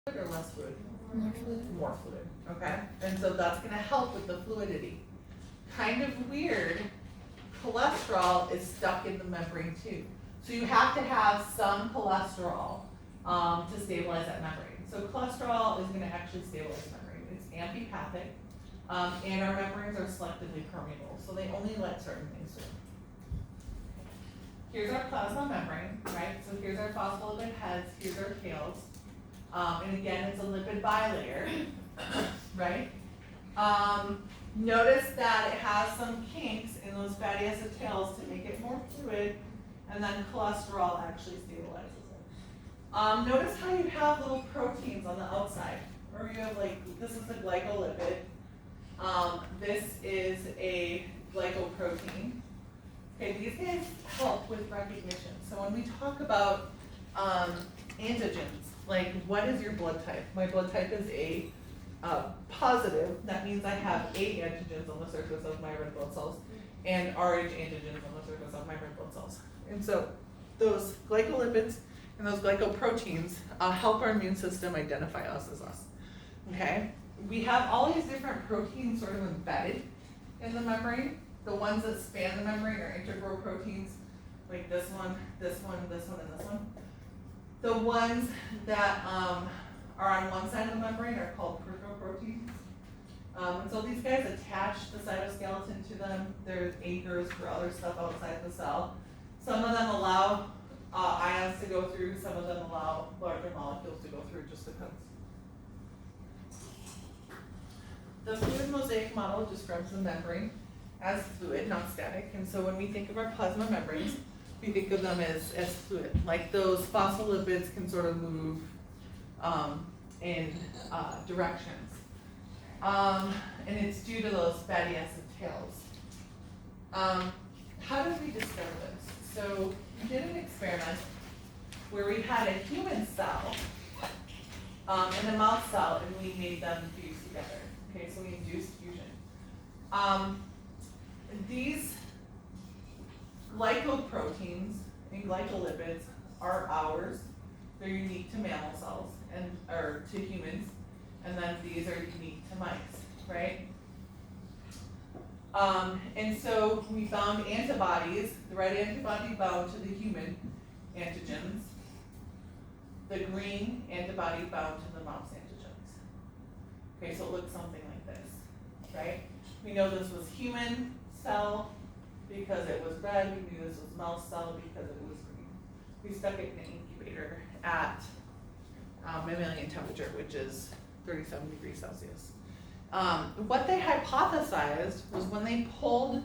or less fluid? More fluid. More fluid, okay? And so that's gonna help with the fluidity. Kind of weird, cholesterol is stuck in the membrane too. So you have to have some cholesterol to stabilize that membrane. So cholesterol is gonna actually stabilize the membrane. It's amphipathic, and our membranes are selectively permeable, so they only let certain things through. Here's our plasma membrane, right? So here's our phospholipid heads, here's our tails. And again, it's a lipid bilayer, right? Notice that it has some kinks in those fatty acid tails to make it more fluid, and then cholesterol actually stabilizes it. Notice how you have little proteins on the outside, or you have this is a glycolipid, this is a glycoprotein. Okay, these guys help with recognition. So when we talk about antigens, like what is your blood type? My blood type is A positive. That means I have A antigens on the surface of my red blood cells and Rh antigens on the surface of my red blood cells. And so those glycolipids and those glycoproteins help our immune system identify us as us. Okay? We have all these different proteins sort of embedded in the membrane. The ones that span the membrane are integral proteins, like this one, this one, this one, and this one. The ones that are on one side of the membrane are called peripheral proteins. And so these guys attach the cytoskeleton to them. There's anchors for other stuff outside the cell. Some of them allow ions to go through, some of them allow larger molecules to go through, just depends. The fluid mosaic model describes the membrane as fluid, not static. And so when we think of our plasma membranes, we think of them as fluid. Like those phospholipids can sort of move in directions. And it's due to those fatty acid tails. How did we discover this? So we did an experiment where we had a human cell and a mouse cell, and we made them fuse together. Okay, so we induced fusion. These glycoproteins and glycolipids are ours. They're unique to mammal cells or to humans, and then these are unique to mice, right? And so we found antibodies. The red antibody bound to the human antigens. The green antibody bound to the mouse antigens. Okay, so it looks something like this, right? We know this was human cell because it was red. We knew this was mouse cell because it was green. We stuck it in an incubator at mammalian temperature, which is 37 degrees Celsius. What they hypothesized was when they pulled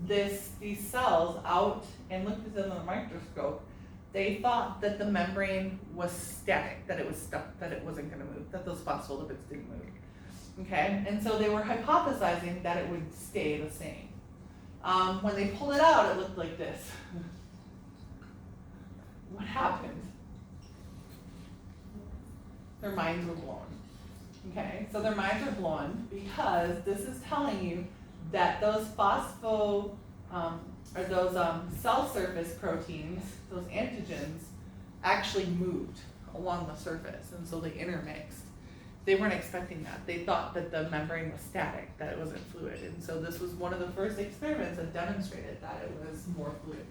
these cells out and looked at them on the microscope, they thought that the membrane was static, that it was stuck, that it wasn't going to move, that those phospholipids didn't move. Okay, and so they were hypothesizing that it would stay the same. When they pulled it out, it looked like this. What happened? Their minds were blown. Okay, so their minds were blown because this is telling you that those cell surface proteins, those antigens, actually moved along the surface, and so they intermixed. They weren't expecting that. They thought that the membrane was static, that it wasn't fluid. And so this was one of the first experiments that demonstrated that it was more fluid.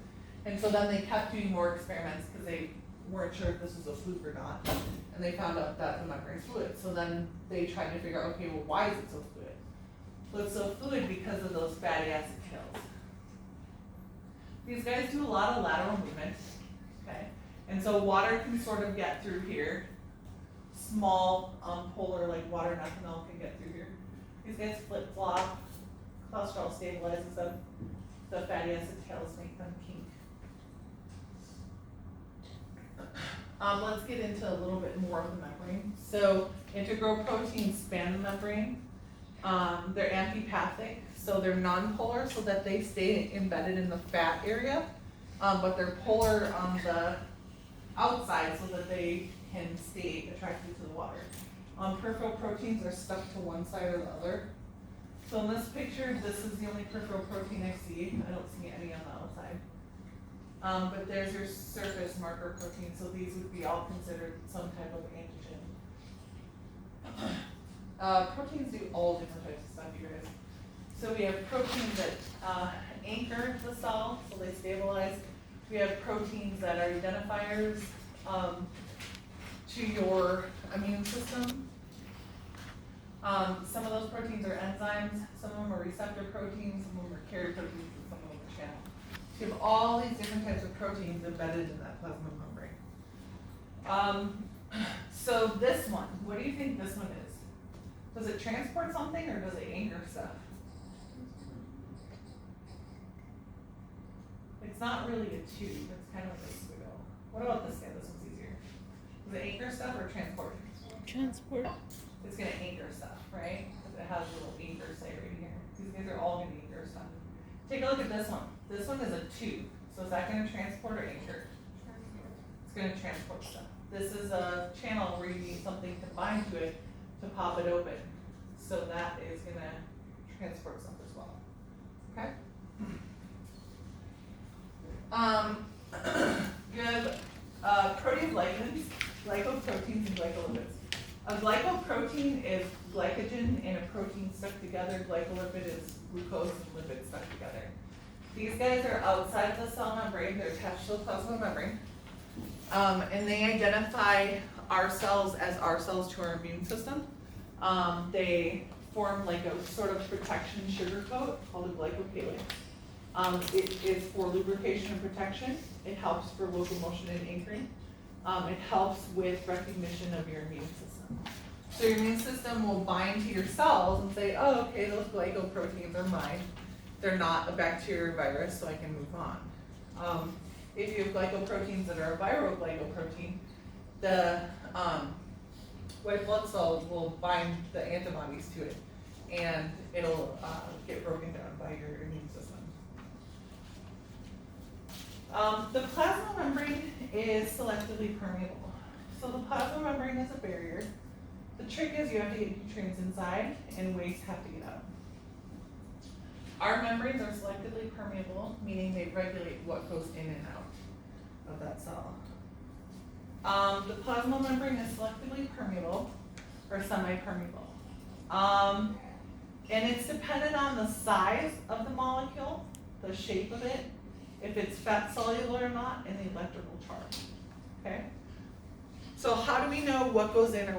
And so then they kept doing more experiments because they weren't sure if this was a fluke or not. And they found out that the membrane's fluid. So then they tried to figure out, okay, well, why is it so fluid? Well, it's so fluid because of those fatty acid tails. These guys do a lot of lateral movement, okay? And so water can sort of get through here. Small polar, like water and ethanol, can get through here. These guys flip-flop. Cholesterol stabilizes them. The fatty acid tails make them kink. Let's get into a little bit more of the membrane. So integral proteins span the membrane. They're amphipathic, so they're non-polar, so that they stay embedded in the fat area, but they're polar on the outside so that they can stay attracted to the water. Peripheral proteins are stuck to one side or the other. So in this picture, this is the only peripheral protein I see. I don't see any on the outside. But there's your surface marker protein, so these would be all considered some type of antigen. Proteins do all different types of stuff, you guys. So we have proteins that anchor the cell, so they stabilize. We have proteins that are identifiers to your immune system. Some of those proteins are enzymes, some of them are receptor proteins, some of them are carrier proteins, and some of them are channel. So you have all these different types of proteins embedded in that plasma membrane. So this one, what do you think this one is? Does it transport something or does it anchor stuff? It's not really a tube, it's kind of like a squiggle. What about this guy? This one's easier. Does it anchor stuff or transport? Transport. It's gonna anchor stuff, right? Because it has a little anchor site right here. These guys are all gonna anchor stuff. Take a look at this one. This one is a tube. So is that gonna transport or anchor? It's gonna transport stuff. This is a channel where you need something to bind to it to pop it open. So that is gonna transport stuff as well. Okay? You have proteoglycans, glycoproteins, and glycolipids. A glycoprotein is glycogen and a protein stuck together. Glycolipid is glucose and lipid stuck together. These guys are outside the cell membrane. They're attached to the plasma membrane. And they identify our cells as our cells to our immune system. They form like a sort of protection sugar coat called a glycopalate. It is for lubrication and protection. It helps for locomotion and anchoring. It helps with recognition of your immune system. So your immune system will bind to your cells and say, oh, okay, those glycoproteins are mine. They're not a bacteria or virus, so I can move on. If you have glycoproteins that are a viral glycoprotein, the white blood cells will bind the antibodies to it, and it'll get broken down by your immune system. The plasma membrane is selectively permeable. So the plasma membrane is a barrier. The trick is you have to get nutrients inside and waste have to get out. Our membranes are selectively permeable, meaning they regulate what goes in and out of that cell. The plasma membrane is selectively permeable or semi-permeable. And it's dependent on the size of the molecule, the shape of it, if it's fat soluble or not, and the electrical charge, okay? So how do we know what goes in or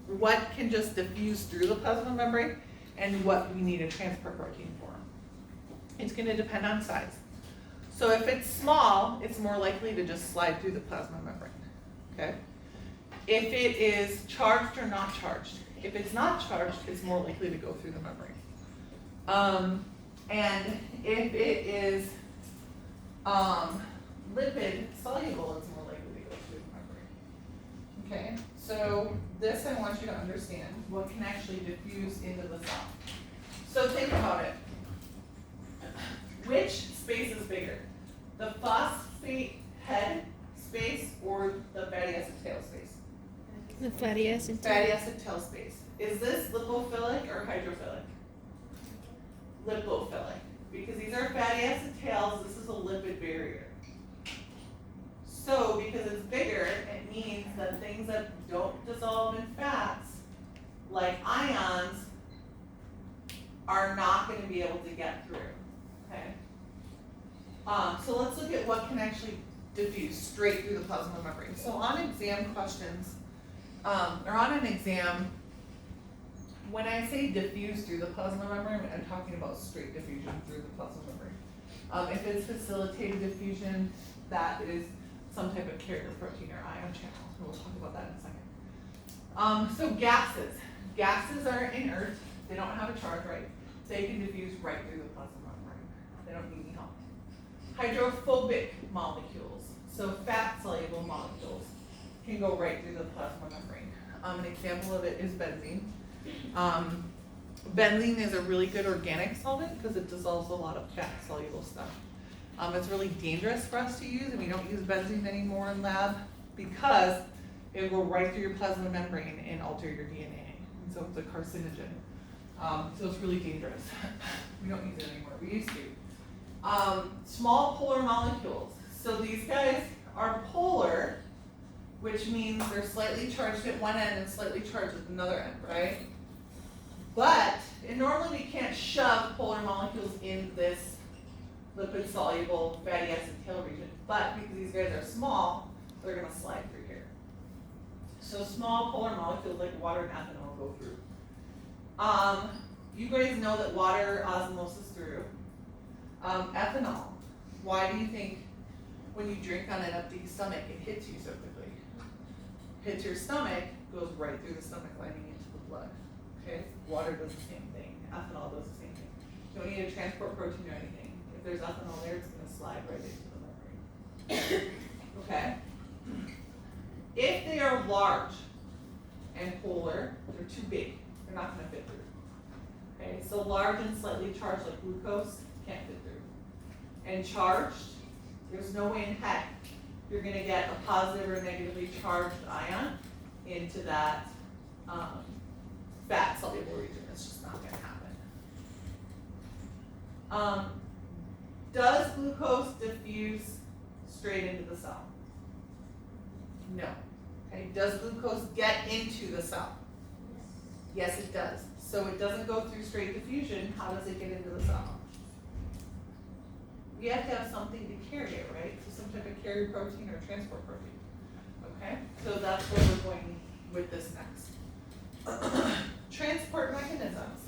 what can just diffuse through the plasma membrane and what we need a transport protein for? It's gonna depend on size. So if it's small, it's more likely to just slide through the plasma membrane, okay? If it is charged or not charged, if it's not charged, it's more likely to go through the membrane. And if it is lipid soluble, it's more likely to go through the membrane. Okay, so this I want you to understand what can actually diffuse into the cell. So think about it. Which space is bigger? The phosphate head space or the fatty acid tail space? The fatty acid. Fatty acid tail space. Is this lipophilic or hydrophilic? Lipophilic. Because these are fatty acid tails, this is a lipid barrier. So because it's bigger, it means that things that don't dissolve in fats, like ions, are not going to be able to get through. Okay. So let's look at what can actually diffuse straight through the plasma membrane. So on exam questions, or on an exam, when I say diffuse through the plasma membrane, I'm talking about straight diffusion through the plasma membrane. If it's facilitated diffusion, that is some type of carrier protein or ion channel. We'll talk about that in a second. So gases. Gases are inert. They don't have a charge, right? They can diffuse right through the plasma membrane. They don't need any help. Hydrophobic molecules, so fat-soluble molecules, can go right through the plasma membrane. An example of it is benzene. Benzene is a really good organic solvent because it dissolves a lot of fat-soluble stuff. It's really dangerous for us to use, and we don't use benzene anymore in lab because it will go right through your plasma membrane and alter your DNA. And so it's a carcinogen. So it's really dangerous. We don't use it anymore. We used to. Small polar molecules. So these guys are polar, which means they're slightly charged at one end and slightly charged at another end, right? But, and normally we can't shove polar molecules in this lipid soluble fatty acid tail region, but because these guys are small, they're gonna slide through here. So small polar molecules like water and ethanol go through. You guys know that water osmosis through. Ethanol, why do you think when you drink on an empty stomach it hits you so quickly? Hits your stomach, goes right through the stomach lining into the blood. Okay, water does the same thing, ethanol does the same thing. You don't need to transport protein or anything. If there's ethanol there, it's gonna slide right into the membrane. Okay? If they are large and polar, they're too big. They're not gonna fit through. Okay, so large and slightly charged like glucose can't fit through. And charged, there's no way in heck you're gonna get a positive or negatively charged ion into that fat soluble region. It's just not gonna happen. Does glucose diffuse straight into the cell? No. Okay, does glucose get into the cell? Yes, it does. So it doesn't go through straight diffusion. How does it get into the cell? We have to have something to carry it, right? So some type of carrier protein or transport protein. Okay, so that's where we're going with this next. Transport mechanisms.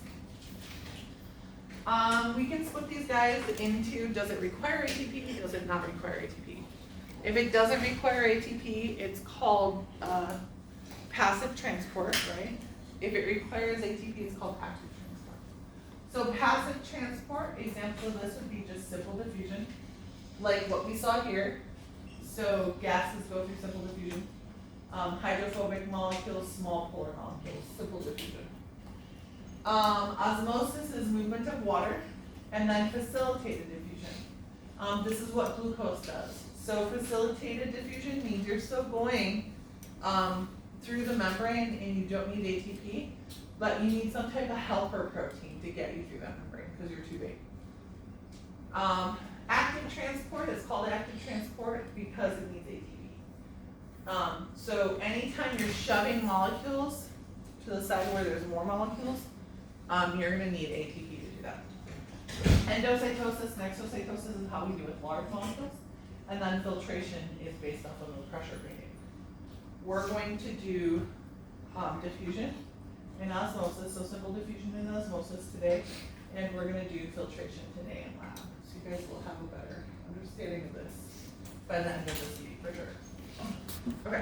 We can split these guys into, does it require ATP, does it not require ATP? If it doesn't require ATP, it's called passive transport, right? If it requires ATP, it's called active transport. So passive transport, example of this would be just simple diffusion, like what we saw here. So gases go through simple diffusion. Hydrophobic molecules, small polar molecules, simple diffusion. Osmosis is movement of water, and then facilitated diffusion. This is what glucose does. So facilitated diffusion means you're still going through the membrane and you don't need ATP, but you need some type of helper protein to get you through that membrane because you're too big. Active transport is called active transport because it needs ATP. So anytime you're shoving molecules to the side where there's more molecules, you're going to need ATP to do that. Endocytosis and exocytosis is how we do with large molecules, and then filtration is based off of the pressure gradient. We're going to do diffusion and osmosis, so simple diffusion and osmosis today, and we're going to do filtration today in lab. So you guys will have a better understanding of this by the end of this week for sure. Okay.